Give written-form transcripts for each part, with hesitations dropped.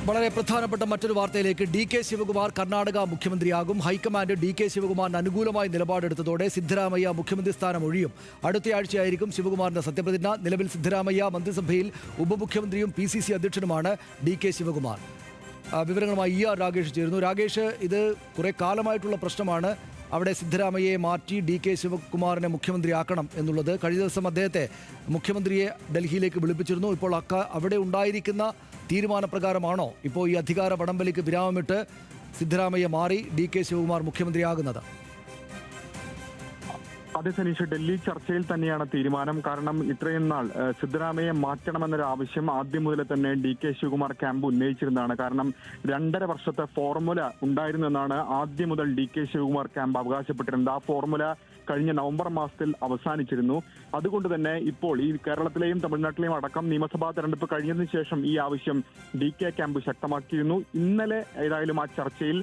വളരെ പ്രധാനപ്പെട്ട മറ്റൊരു വാർത്തയിലേക്ക്. DK. Shivakumar Karnataka മുഖ്യമന്ത്രിയാകും. High command DK. ശിവകുമാറിന് അനുകൂലമായി നിലപാടെടുത്തതോടെ സിദ്ധരാമയ്യ മുഖ്യമന്ത്രി സ്ഥാനം ഒഴിയും. അടുത്തയാഴ്ചയായിരിക്കും ശിവകുമാറിന്റെ സത്യപ്രതിജ്ഞ. നിലവിൽ സിദ്ധരാമയ്യ മന്ത്രിസഭയിൽ ഉപമുഖ്യമന്ത്രിയും PCC അധ്യക്ഷനുമാണ് ഡി.കെ. ശിവകുമാർ. വിവരങ്ങളുമായി ER രാഗേഷ് ചേരുന്നു. രാഗേഷ്, ഇത് കുറെ കാലമായിട്ടുള്ള പ്രശ്നമാണ്. അവിടെ സിദ്ധരാമയ്യയെ മാറ്റി ഡി.കെ. ശിവകുമാറിനെ മുഖ്യമന്ത്രിയാക്കണം എന്നുള്ളത്. കഴിഞ്ഞ ദിവസം അദ്ദേഹത്തെ മുഖ്യമന്ത്രിയെ ഡൽഹിയിലേക്ക് വിളിപ്പിച്ചിരുന്നു. ഇപ്പോൾ അവിടെ ഉണ്ടായിരിക്കുന്ന തീരുമാനപ്രകാരമാണോ ഇപ്പോൾ ഈ അധികാര വടംവലിക്ക് വിരാമമിട്ട് സിദ്ധരാമയ്യ മാറി ഡി.കെ. ശിവകുമാർ മുഖ്യമന്ത്രിയാകുന്നത്? അതെ സനീഷ്, ഡൽഹി ചർച്ചയിൽ തന്നെയാണ് തീരുമാനം. കാരണം ഇത്രയും നാൾ സിദ്ധരാമയ്യെ മാറ്റണമെന്നൊരു ആവശ്യം ആദ്യം മുതൽ തന്നെ ഡി.കെ. ശിവകുമാർ ക്യാമ്പ് ഉന്നയിച്ചിരുന്നതാണ്. കാരണം 2.5 വർഷത്തെ ഫോർമുല ഉണ്ടായിരുന്നു എന്നാണ് ആദ്യം മുതൽ ഡി.കെ. ശിവകുമാർ ക്യാമ്പ് അവകാശപ്പെട്ടിരുന്നത്. ആ ഫോർമുല കഴിഞ്ഞ നവംബർ മാസത്തിൽ അവസാനിച്ചിരുന്നു. അതുകൊണ്ട് തന്നെ ഇപ്പോൾ ഈ കേരളത്തിലെയും തമിഴ്നാട്ടിലെയും അടക്കം നിയമസഭാ തെരഞ്ഞെടുപ്പ് കഴിഞ്ഞതിന് ശേഷം ഈ ആവശ്യം ഡി.കെ. ക്യാമ്പ് ശക്തമാക്കിയിരുന്നു. ഇന്നലെ ഏതായാലും ആ ചർച്ചയിൽ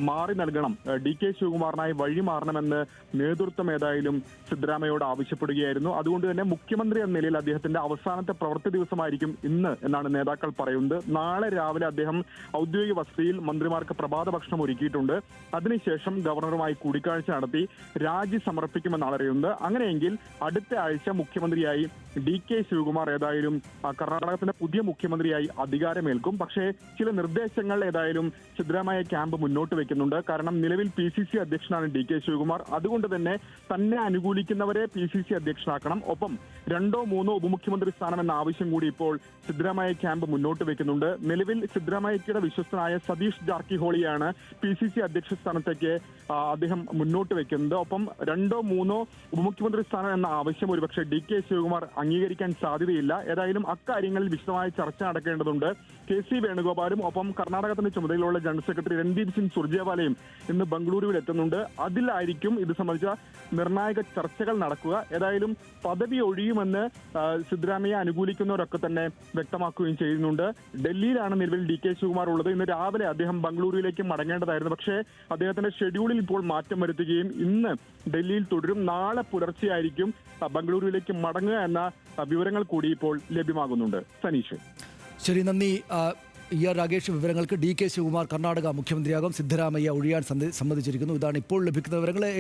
മാറി നൽകണം, ഡി.കെ. ശിവകുമാറിനായി വഴി മാറണമെന്ന് നേതൃത്വം ഏതായാലും സിദ്ധരാമയ്യയോട് ആവശ്യപ്പെടുകയായിരുന്നു. അതുകൊണ്ട് തന്നെ മുഖ്യമന്ത്രി എന്ന നിലയിൽ അദ്ദേഹത്തിന്റെ അവസാനത്തെ പ്രവൃത്തി ദിവസമായിരിക്കും ഇന്ന് എന്നാണ് നേതാക്കൾ പറയുന്നത്. നാളെ രാവിലെ അദ്ദേഹം ഔദ്യോഗിക വസതിയിൽ മന്ത്രിമാർക്ക് പ്രഭാത ഭക്ഷണം ഒരുക്കിയിട്ടുണ്ട്. അതിനുശേഷം ഗവർണറുമായി കൂടിക്കാഴ്ച നടത്തി രാജി സമർപ്പിക്കുമെന്നാണ് അറിയുന്നത്. അങ്ങനെയെങ്കിൽ അടുത്ത ആഴ്ച മുഖ്യമന്ത്രിയായി ഡി.കെ. ശിവകുമാർ ഏതായാലും കർണാടകത്തിന്റെ പുതിയ മുഖ്യമന്ത്രിയായി അധികാരമേൽക്കും. പക്ഷേ ചില നിർദ്ദേശങ്ങൾ ഏതായാലും സിദ്ധരാമയ്യ ക്യാമ്പ് മുന്നോട്ട് വെക്കുന്നുണ്ട്. കാരണം നിലവിൽ PCC അധ്യക്ഷനാണ് ഡി.കെ. ശിവകുമാർ. അതുകൊണ്ട് തന്നെ തന്നെ അനുകൂലിക്കുന്നവരെ PCC അധ്യക്ഷനാക്കണം. ഒപ്പം 2 or 3 ഉപമുഖ്യമന്ത്രി സ്ഥാനം എന്ന ആവശ്യം കൂടി ഇപ്പോൾ സിദ്ധരാമയ്യ ക്യാമ്പ് മുന്നോട്ട് വെക്കുന്നുണ്ട്. നിലവിൽ സിദ്ധരാമയ്യയുടെ വിശ്വസ്തനായ സതീഷ് ജാർക്കിഹോളിയാണ് PCC അധ്യക്ഷ സ്ഥാനത്തേക്ക് അദ്ദേഹം മുന്നോട്ട് വെക്കുന്നത്. ഒപ്പം 2 or 3 ഉപമുഖ്യമന്ത്രി സ്ഥാനം എന്ന ആവശ്യം ഒരുപക്ഷെ ഡി.കെ. ശിവകുമാർ അംഗീകരിക്കാൻ സാധ്യതയില്ല. ഏതായാലും അക്കാര്യങ്ങളിൽ വിശദമായ ചർച്ച നടക്കേണ്ടതുണ്ട്. KC വേണുഗോപാലും ഒപ്പം കർണാടകത്തിന്റെ ചുമതലയുള്ള ജനറൽ സെക്രട്ടറി രൺദീപ് സിംഗ് സുർജേവാലയും ഇന്ന് ബംഗളൂരുവിൽ എത്തുന്നുണ്ട്. അതിലായിരിക്കും ഇത് സംബന്ധിച്ച നിർണായക ചർച്ചകൾ നടക്കുക. ഏതായാലും പദവി ഒഴിയുമെന്ന് സിദ്ധരാമയ്യ അനുകൂലിക്കുന്നവരൊക്കെ തന്നെ വ്യക്തമാക്കുകയും ചെയ്യുന്നുണ്ട്. ഡൽഹിയിലാണ് നിലവിൽ ഡി.കെ. ശിവകുമാർ ഉള്ളത്. ഇന്ന് രാവിലെ അദ്ദേഹം ബംഗളൂരുവിലേക്ക് മടങ്ങേണ്ടതായിരുന്നു. പക്ഷേ അദ്ദേഹത്തിന്റെ ഷെഡ്യൂളിൽ ഇപ്പോൾ മാറ്റം വരുത്തുകയും ഇന്ന് ഡൽഹിയിൽ തുടരും. നാളെ പുലർച്ചെയായിരിക്കും ബംഗളൂരുവിലേക്ക് മടങ്ങുക എന്ന വിവരങ്ങൾ കൂടി ഇപ്പോൾ ലഭ്യമാകുന്നുണ്ട്. സനീഷ്, ശരി, നന്ദി. ER രാഗേഷ് വിവരങ്ങൾക്ക്. ഡി.കെ. ശിവകുമാർ കർണാടക മുഖ്യമന്ത്രിയാകും. സിദ്ധരാമയ്യ ഒഴിയാൻ സമ്മതിച്ചിരിക്കുന്നു. ഇതാണ് ഇപ്പോൾ ലഭിക്കുന്ന വിവരങ്ങൾ.